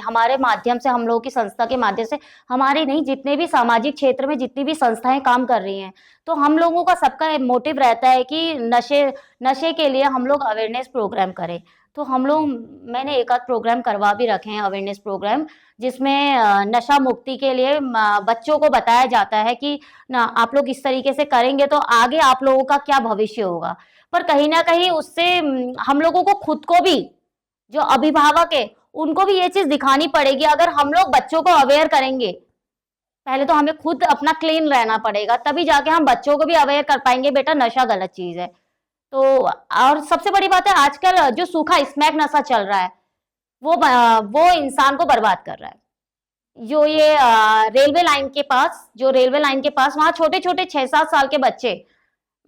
हमारे माध्यम से, हम लोगों की संस्था के माध्यम से, हमारे नहीं, जितने भी सामाजिक क्षेत्र में जितनी भी संस्थाएं काम कर रही हैं, तो हम लोगों का सबका मोटिव रहता है कि नशे के लिए हम लोग अवेयरनेस प्रोग्राम करें। तो हम लोग मैंने एक आध प्रोग्राम करवा भी रखे हैं, अवेयरनेस प्रोग्राम, जिसमें नशा मुक्ति के लिए बच्चों को बताया जाता है कि ना आप लोग इस तरीके से करेंगे तो आगे आप लोगों का क्या भविष्य होगा। पर कहीं ना कहीं उससे हम लोगों को खुद को भी, जो अभिभावक है उनको भी ये चीज दिखानी पड़ेगी। अगर हम लोग बच्चों को अवेयर करेंगे, पहले तो हमें खुद अपना क्लीन रहना पड़ेगा, तभी जाके हम बच्चों को भी अवेयर कर पाएंगे बेटा नशा गलत चीज है। तो और सबसे बड़ी बात है, आजकल जो सूखा स्मैक नशा चल रहा है वो इंसान को बर्बाद कर रहा है। जो ये रेलवे लाइन के पास वहाँ छोटे छोटे 6-7 साल के बच्चे,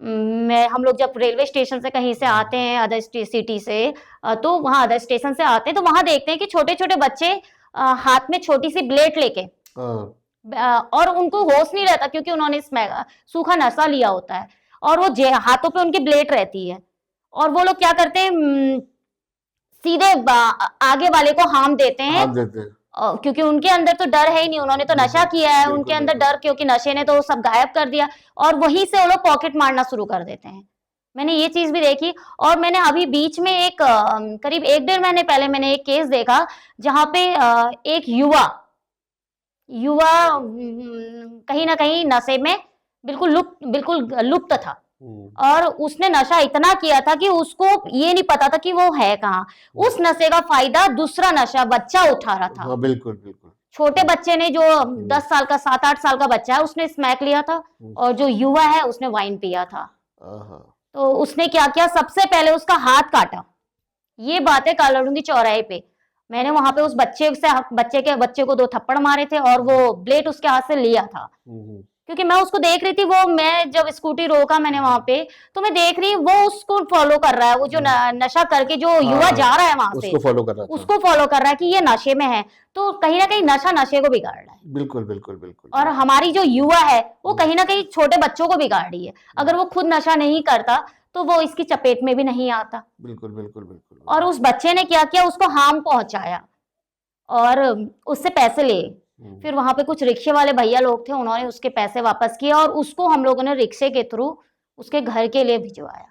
मैं हम लोग जब रेलवे स्टेशन से कहीं से आते हैं अदर सिटी से, तो वहाँ अदर स्टेशन से आते हैं तो वहां देखते हैं कि छोटे छोटे बच्चे हाथ में छोटी सी ब्लेड लेके, और उनको होश नहीं रहता क्योंकि उन्होंने सूखा नशा लिया होता है, और वो हाथों पे उनकी ब्लेड रहती है, और वो लोग क्या करते हैं, सीधे आगे वाले को हार्म देते हैं, क्योंकि उनके अंदर तो डर है ही नहीं, उन्होंने तो नशा किया है, उनके अंदर डर, क्योंकि नशे ने तो सब गायब कर दिया, और वहीं से वो लोग पॉकेट मारना शुरू कर देते हैं। मैंने ये चीज भी देखी, और मैंने अभी बीच में एक करीब 1-1.5 महीने पहले मैंने एक केस देखा जहां पे एक युवा कहीं ना कहीं नशे में बिल्कुल लुप्त था, और उसने नशा इतना किया था कि उसको ये नहीं पता था कि वो है कहाँ। उस नशे का फायदा दूसरा नशा बच्चा उठा रहा था। हाँ, बिल्कुल बिल्कुल। छोटे बच्चे ने, जो 10 साल का 7-8 साल का बच्चा है, उसने स्मैक लिया था, और जो युवा है उसने वाइन पिया था। तो उसने क्या किया, सबसे पहले उसका हाथ काटा। ये बात है कालाडूंगी चौराहे पे, मैंने वहां पे उस बच्चे को 2 थप्पड़ मारे थे, और वो ब्लेड उसके हाथ से लिया था, क्योंकि मैं उसको देख रही थी। मैं जब स्कूटी रोका मैंने वहां पे, तो मैं देख रही वो उसको फॉलो कर रहा है, वो जो नशा करके जो युवा जा रहा है वहां से, उसको फॉलो कर रहा है कि ये नशे में है। तो कहीं ना कहीं नशा नशे को बिगाड़ रहा है। बिल्कुल बिल्कुल बिल्कुल। और हमारी जो युवा है वो कहीं ना कहीं छोटे बच्चों को बिगाड़ रही है। अगर वो खुद नशा नहीं करता तो वो इसकी चपेट में भी नहीं आता। बिल्कुल बिल्कुल बिल्कुल। और उस बच्चे ने क्या किया, उसको हार्म पहुंचाया और उससे पैसे लिए। फिर वहां पे कुछ रिक्शे वाले भैया लोग थे, उन्होंने उसके पैसे वापस किए, और उसको हम लोगों ने रिक्शे के थ्रू उसके घर के लिए भिजवाया,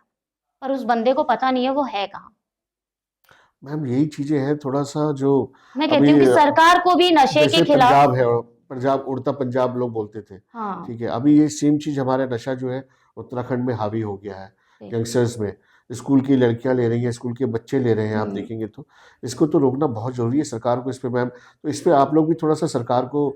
और उस बंदे को पता नहीं है वो है कहाँ। मैम यही चीजें हैं थोड़ा सा, जो मैं कहती हूँ कि सरकार को भी नशे के खिलाफ, पंजाब है, पंजाब उड़ता पंजाब लोग बोलते थे, हाँ, ठीक है, अभी ये सेम चीज हमारा नशा जो है उत्तराखंड में हावी हो गया है। यंगस्टर्स में स्कूल की लड़कियां ले रही हैं, स्कूल के बच्चे ले रहे हैं, आप देखेंगे तो इसको तो रोकना बहुत जरूरी है। सरकार को इस पे मैम, तो इस पे आप लोग भी थोड़ा सा सरकार को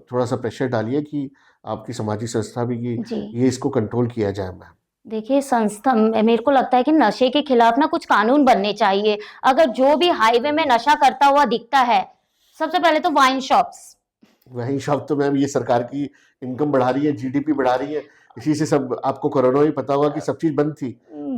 थोड़ा सा प्रेशर डालिए कि आपकी सामाजिक संस्था भी कि ये इसको कंट्रोल किया जाए। मैम देखिए, संस्था, मेरे को लगता है कि नशे के खिलाफ ना कुछ कानून बनने चाहिए। अगर जो भी हाईवे में नशा करता हुआ दिखता है, सबसे पहले तो वाइन शॉप तो मैम ये सरकार की इनकम बढ़ा रही है, जीडीपी बढ़ा रही है, इसी से सब आपको कोरोना ही पता होगा कि सब चीज बंद थी,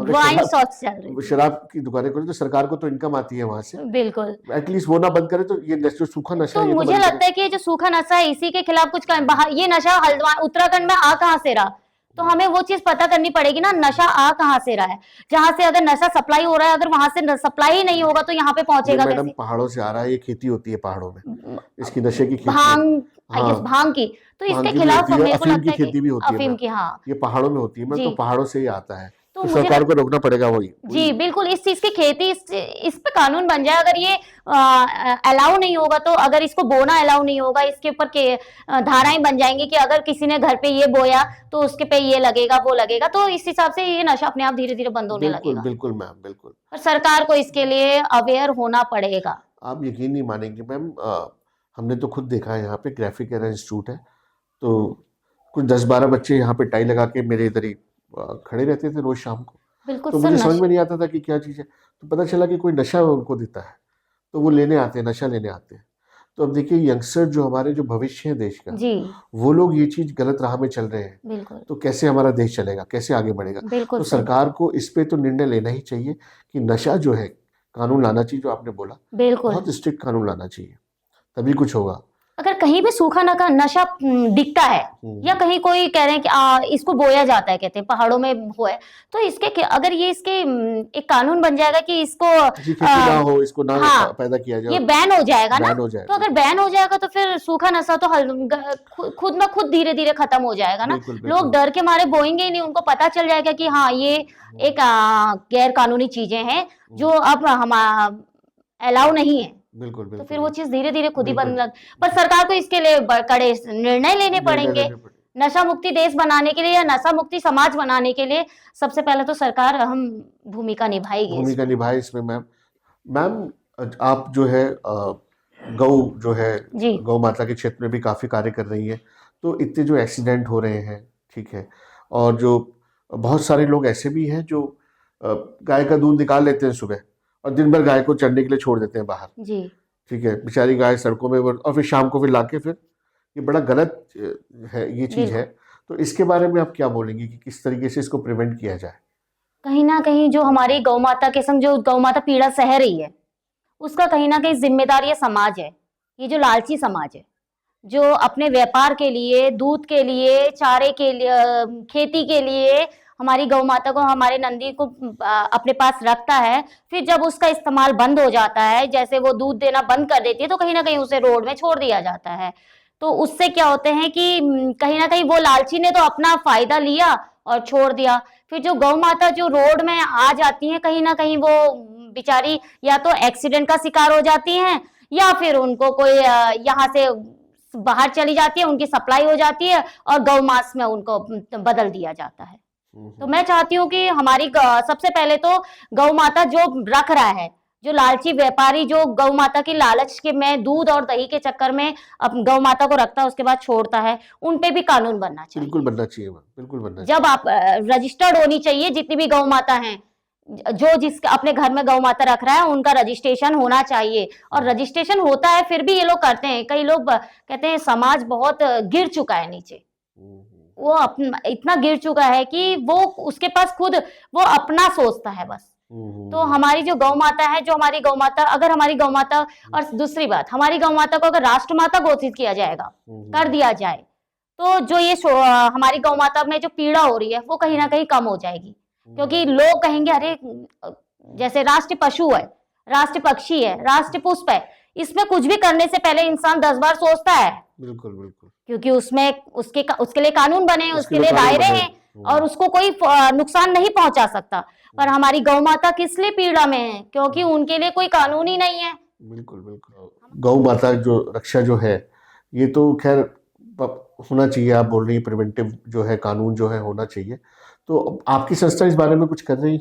वाइन शॉप चल रही, शराब की दुकानें खोली, तो सरकार को तो इनकम आती है वहां से। बिल्कुल, एटलीस्ट वो ना बंद करे तो ये जो सूखा नशा तो मुझे लगता है कि जो सूखा नशा है इसी के खिलाफ कुछ ये नशा हल्द्वानी उत्तराखंड में आ कहाँ से रहा, तो हमें वो चीज पता करनी पड़ेगी ना, नशा आ कहाँ से रहा है। जहां से अगर नशा सप्लाई हो रहा है, अगर वहां से सप्लाई ही नहीं होगा तो यहाँ पे पहुंचेगा कैसे? मैडम पहाड़ों से आ रहा है, ये खेती होती है पहाड़ों में, इसकी नशे की खेती, भांग की, तो इसके खिलाफ मेरे को लगता है खेती भी होती है, अफीम की, हाँ, ये पहाड़ों में होती है, मैं तो पहाड़ों से ही आता है, तो सरकार को रोकना पड़ेगा वही। जी बिल्कुल, इस चीज की खेती, इस पे कानून बन जाए। अगर ये अलाउ नहीं होगा, तो अगर इसको बोना अलाउ नहीं होगा, इसके ऊपर के धाराएं बन जाएंगी कि अगर किसी ने घर पे ये बोया तो उसके पे ये लगेगा, वो लगेगा, तो इस हिसाब से ये नशा अपने आप धीरे धीरे बंद होने लगेगा। बिल्कुल मैम, बिल्कुल। और सरकार को इसके लिए अवेयर होना पड़ेगा। आप यकीन नहीं मानेंगे मैम, हमने तो खुद देखा है, यहाँ पे ग्राफिक एरा इंस्टीट्यूट है, तो कुछ 10-12 बच्चे यहाँ पे टाई लगा के मेरे इधर ही खड़े रहते थे रोज शाम को, तो मुझे समझ में नहीं आता था कि क्या चीज़ है, तो पता चला कि कोई नशा उनको देता है, तो वो लेने आते हैं, नशा लेने आते हैं। तो अब देखिए यंगस्टर जो हमारे जो भविष्य है देश का, वो लोग ये चीज गलत राह में चल रहे हैं, तो कैसे हमारा देश चलेगा, कैसे आगे बढ़ेगा? तो सरकार को इस पे तो निर्णय लेना ही चाहिए कि नशा जो है, कानून लाना चाहिए, जो आपने बोला, बहुत स्ट्रिक्ट कानून लाना चाहिए, तभी कुछ होगा। अगर कहीं भी सूखा नशा दिखता है या कहीं कोई कह रहे हैं कि इसको बोया जाता है, कहते हैं पहाड़ों में हुआ है, तो अगर ये इसके एक कानून बन जाएगा कि इसको इसकी खेती ना हो, इसको ना हाँ, पैदा किया ये जाए, बैन हो जाएगा ना। बैन हो तो जाएगा। अगर बैन हो जाएगा तो फिर सूखा नशा तो खुद में खुद धीरे धीरे खत्म हो जाएगा ना। बिल्कुल लोग बिल्कुल। डर के मारे बोएंगे ही नहीं, उनको पता चल जाएगा कि हाँ ये एक गैर कानूनी चीजें हैं जो अब हम अलाउ नहीं है। बिल्कुल तो बिल्कुल। फिर वो चीज धीरे धीरे खुद ही बिल्कुल। बंद लग। पर सरकार को इसके लिए कड़े निर्णय लेने पड़ेंगे। लेने पड़े। नशा मुक्ति देश बनाने के लिए या नशा मुक्ति समाज बनाने के लिए सबसे पहले तो सरकार अहम भूमिका निभाएगी भूमिका इसमें। निभाए इसमें। मैम आप जो है गौ जो है जी गौ माता के क्षेत्र में भी काफ़ी कार्य कर रही है। तो इतने जो एक्सीडेंट हो रहे हैं, ठीक है, और जो बहुत सारे लोग ऐसे भी हैं जो गाय का दूध निकाल लेते हैं सुबह और दिन भर गाय को चरने के लिए छोड़ देते हैं बाहर, जी ठीक है, बेचारी गाय सड़कों में और फिर शाम को फिर लाके फिर ये बड़ा गलत है, ये चीज़ है। तो इसके बारे में आप क्या बोलेंगे कि किस तरीके से इसको प्रिवेंट किया जाए? कहीं ना कहीं जो हमारी गौ माता के संग जो गौ माता पीड़ा सह रही है, उसका कहीं ना कहीं जिम्मेदार ये समाज है। ये जो लालची समाज है, जो अपने व्यापार के लिए, दूध के लिए, चारे के लिए, खेती के लिए हमारी गौ माता को, हमारे नंदी को अपने पास रखता है। फिर जब उसका इस्तेमाल बंद हो जाता है, जैसे वो दूध देना बंद कर देती है, तो कहीं ना कहीं उसे रोड में छोड़ दिया जाता है। तो उससे क्या होते हैं कि कहीं ना कहीं वो लालची ने तो अपना फायदा लिया और छोड़ दिया। फिर जो गौ माता जो रोड में आ जाती हैं, कहीं ना कहीं वो बेचारी या तो एक्सीडेंट का शिकार हो जाती हैं या फिर उनको कोई यहाँ से बाहर चली जाती है, उनकी सप्लाई हो जाती है और गौ मांस में उनको बदल दिया जाता है। तो मैं चाहती हूँ कि हमारी सबसे पहले तो गौ माता जो रख रहा है, जो लालची व्यापारी जो गौ माता की लालच के में दूध और दही के चक्कर में अब गौ माता को रखता है, उसके बाद छोड़ता है, उन पे भी कानून बनना चाहिए। बिल्कुल बनना चाहिए, बिल्कुल बनना जब आप रजिस्टर्ड होनी चाहिए, जितनी भी गौ माता हैं, जो जिस अपने घर में गौ माता रख रहा है उनका रजिस्ट्रेशन होना चाहिए। और रजिस्ट्रेशन होता है फिर भी ये लोग करते हैं। कई लोग कहते हैं समाज बहुत गिर चुका है नीचे, वो अपना इतना गिर चुका है कि वो उसके पास खुद वो अपना सोचता है बस। तो हमारी जो गौ माता है, जो हमारी गौ माता, अगर हमारी गौ माता, और दूसरी बात, हमारी गौ माता को अगर राष्ट्रमाता घोषित किया जाएगा, कर दिया जाए, तो जो ये हमारी गौ माता में जो पीड़ा हो रही है वो कहीं ना कहीं कम हो जाएगी। क्योंकि लोग कहेंगे अरे जैसे राष्ट्र पशु है, राष्ट्र पक्षी है, राष्ट्र पुष्प है, इसमें कुछ भी करने से पहले इंसान 10 बार सोचता है। बिल्कुल बिल्कुल। क्योंकि उसमें उसके लिए कानून बने, उसके लिए कानून दायरे बने। हैं और उसको कोई नुकसान नहीं पहुंचा सकता। पर हमारी गौ माता किस लिए पीड़ा में है? क्योंकि उनके लिए कोई कानून ही नहीं है। बिल्कुल बिल्कुल। गौ माता जो रक्षा जो है, ये तो खैर होना चाहिए। आप बोल रही है प्रिवेंटिव जो है कानून जो है होना चाहिए। तो आपकी संस्था इस बारे में कुछ कर रही?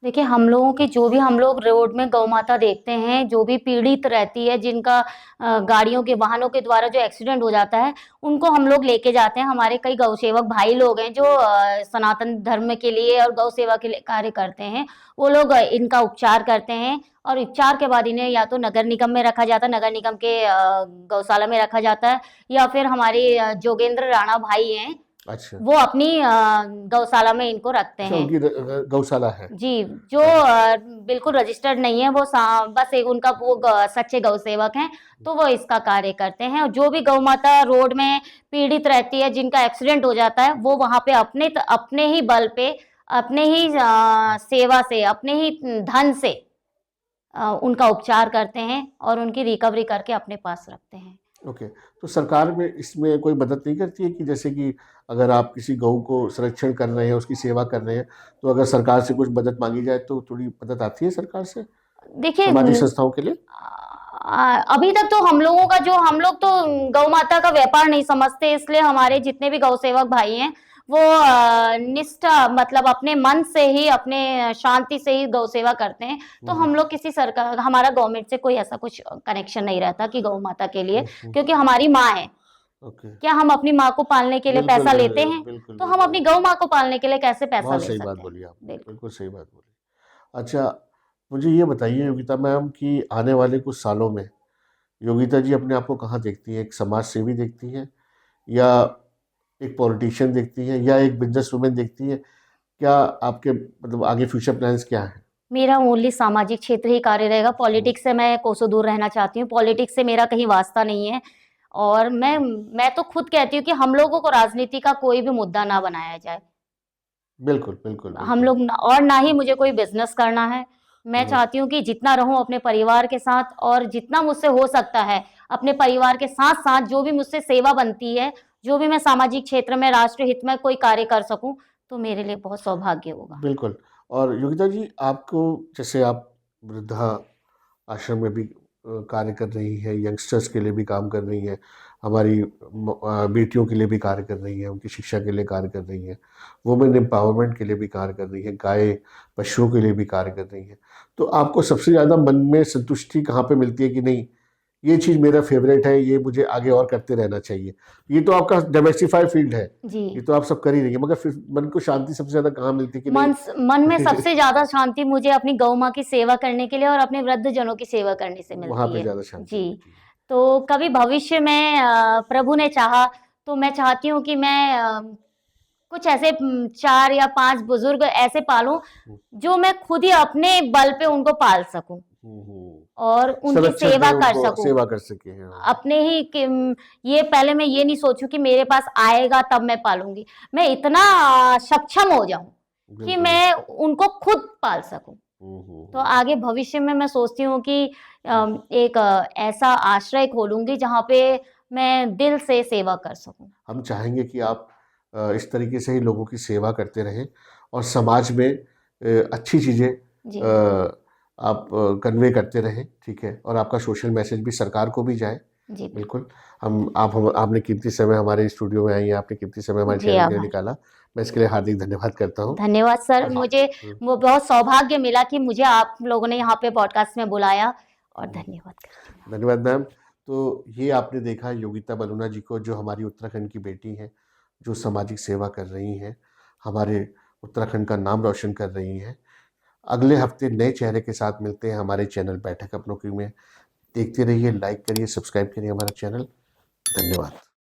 देखिए, हम लोगों के जो भी हम लोग रोड में गौ माता देखते हैं, जो भी पीड़ित रहती है, जिनका गाड़ियों के वाहनों के द्वारा जो एक्सीडेंट हो जाता है, उनको हम लोग लेके जाते हैं। हमारे कई गौ सेवक भाई लोग हैं जो सनातन धर्म के लिए और गौ सेवा के लिए कार्य करते हैं। वो लोग इनका उपचार करते हैं और उपचार के बाद इन्हें या तो नगर निगम में रखा जाता है, नगर निगम के गौशाला में रखा जाता है, या फिर हमारे जोगेंद्र राणा भाई हैं, अच्छा, वो अपनी गौशाला में इनको रखते हैं। उनकी गौशाला है जी, जो बिल्कुल रजिस्टर्ड नहीं है, वो बस एक उनका वो सच्चे गौ सेवक हैं, तो वो इसका कार्य करते हैं। और जो भी गौ माता रोड में पीड़ित रहती है, जिनका एक्सीडेंट हो जाता है, वो वहां पे अपने ही बल पे, अपने ही सेवा से, अपने ही धन से उनका उपचार करते हैं और उनकी रिकवरी करके अपने पास रखते हैं। ओके। तो सरकार में इसमें कोई मदद नहीं करती है कि जैसे कि अगर आप किसी गौ को संरक्षण कर रहे हैं, उसकी सेवा कर रहे हैं, तो अगर सरकार से कुछ मदद मांगी जाए तो थोड़ी मदद आती है सरकार से देखिए, सामाजिक संस्थाओं के लिए? अभी तक तो हम लोग तो गौ माता का व्यापार नहीं समझते, इसलिए हमारे जितने भी गौ सेवक भाई हैं वो निष्ठा मतलब अपने मन से ही, अपने शांति से ही गौ सेवा करते हैं। तो हम लोग किसी सरकार, हमारा गवर्नमेंट से कोई ऐसा कुछ कनेक्शन नहीं रहता कि गौ माता के लिए, क्योंकि हमारी माँ है। क्या हम अपनी माँ को पालने के लिए पैसा लेते हैं? तो हम अपनी गौ माँ को पालने के लिए कैसे पैसा ले सकते हैं? सही बात बोली आप, बिल्कुल सही बात बोली। अच्छा, मुझे ये बताइए योगिता मैम कि आने वाले कुछ सालों में योगिता जी अपने आप को कहाँ देखती हैं? एक समाज सेवी देखती हैं, या एक पॉलिटिशियन देखती हैं, या एक बिजनेस वुमेन देखती हैं? क्या आपके मतलब आगे फ्यूचर प्लान्स क्या है? मेरा ओनली सामाजिक क्षेत्र ही कार्य रहेगा। पॉलिटिक्स से मैं कोसों दूर रहना चाहती हूँ। पॉलिटिक्स से मेरा कहीं वास्ता नहीं है। और मैं तो खुद कहती हूँ कि हम लोगों को राजनीति का कोई भी मुद्दा ना बनाया जाए। बिल्कुल, बिल्कुल, हम बिल्कुल। लोग और ना ही मुझे कोई बिजनेस करना है। मैं हुँ, चाहती हूँ कि जितना रहूं अपने परिवार के साथ और जितना मुझसे हो सकता है अपने परिवार के साथ साथ जो भी मुझसे सेवा बनती है, जो भी मैं सामाजिक क्षेत्र में राष्ट्र हित में कोई कार्य कर सकूं, तो मेरे लिए बहुत सौभाग्य होगा। बिल्कुल। और योगिता जी, आपको जैसे आप वृद्धा आश्रम में भी कार्य कर रही हैं, यंगस्टर्स के लिए भी काम कर रही हैं, हमारी बेटियों के लिए भी कार्य कर रही हैं, उनकी शिक्षा के लिए कार्य कर रही हैं, वुमेन एम्पावरमेंट के लिए भी कार्य कर रही हैं, गाय, पशुओं के लिए भी कार्य कर रही हैं। तो आपको सबसे ज़्यादा मन में संतुष्टि कहाँ पे मिलती है कि नहीं, ये चीज़ मेरा फ़ेवरेट है, ये मुझे आगे और करते रहना चाहिए? ये तो आपका डाइवर्सिफ़ाई फ़ील्ड है, जी। ये तो आप सब कर ही रही हैं, मगर फिर मन को शांति सबसे ज़्यादा कहाँ मिलती है कि नहीं? मन में सबसे ज्यादा शांति मुझे अपनी गौ माँ की सेवा करने के लिए और अपने वृद्धजनों की सेवा करने से वहाँ मिलती पे है। ज़्यादा शांति जी। मिलती है। तो कभी भविष्य में प्रभु ने चाहा तो मैं चाहती हूँ कि मैं कुछ ऐसे 4 या 5 बुजुर्ग ऐसे पालूं हुँ, जो मैं खुद ही अपने बल पे उनको पाल सकूं हुँ, हुँ। और उनकी संरक्षण दें सेवा कर उनको, सकूं। सेवा कर सकें, हाँ। अपने ही ये पहले मैं ये नहीं सोचूं कि मेरे पास आएगा तब मैं पालूंगी। मैं इतना सक्षम हो जाऊं कि बिल्कुल, मैं बिल्कुल। उनको खुद पाल सकूं। हुँ, हुँ, तो हुँ, आगे भविष्य में मैं सोचती हूँ कि हुँ। एक ऐसा आश्रय खोलूंगी जहाँ पे मैं दिल से सेवा कर सकूं। हम चाहेंगे कि आप इस तरीके से ही लोगों की सेवा करते रहें और समाज में अच्छी चीज़ें जी। आप कन्वे करते रहें, ठीक है? और आपका सोशल मैसेज भी सरकार को भी जाए। जी, बिल्कुल। बिल्कुल, आपने कीमती समय हमारे स्टूडियो में आई हैं, आपने कीमती समय हमारे जी, चैनल के लिए आभार। निकाला। मैं इसके लिए हार्दिक धन्यवाद करता हूँ। धन्यवाद सर। और मुझे हुँ, वो बहुत सौभाग्य मिला कि मुझे आप लोगों ने यहाँ पे पॉडकास्ट में बुलाया और हुँ। धन्यवाद करती हूँ। धन्यवाद मैम। तो ये आपने देखा योगिता बलूना जी को, जो हमारी उत्तराखंड की बेटी हैं, जो सामाजिक सेवा कर रही हैं, हमारे उत्तराखंड का नाम रोशन कर रही हैं। अगले हफ्ते नए चेहरे के साथ मिलते हैं हमारे चैनल बैठक अपनों की में। देखते रहिए, लाइक करिए, सब्सक्राइब करिए हमारा चैनल। धन्यवाद।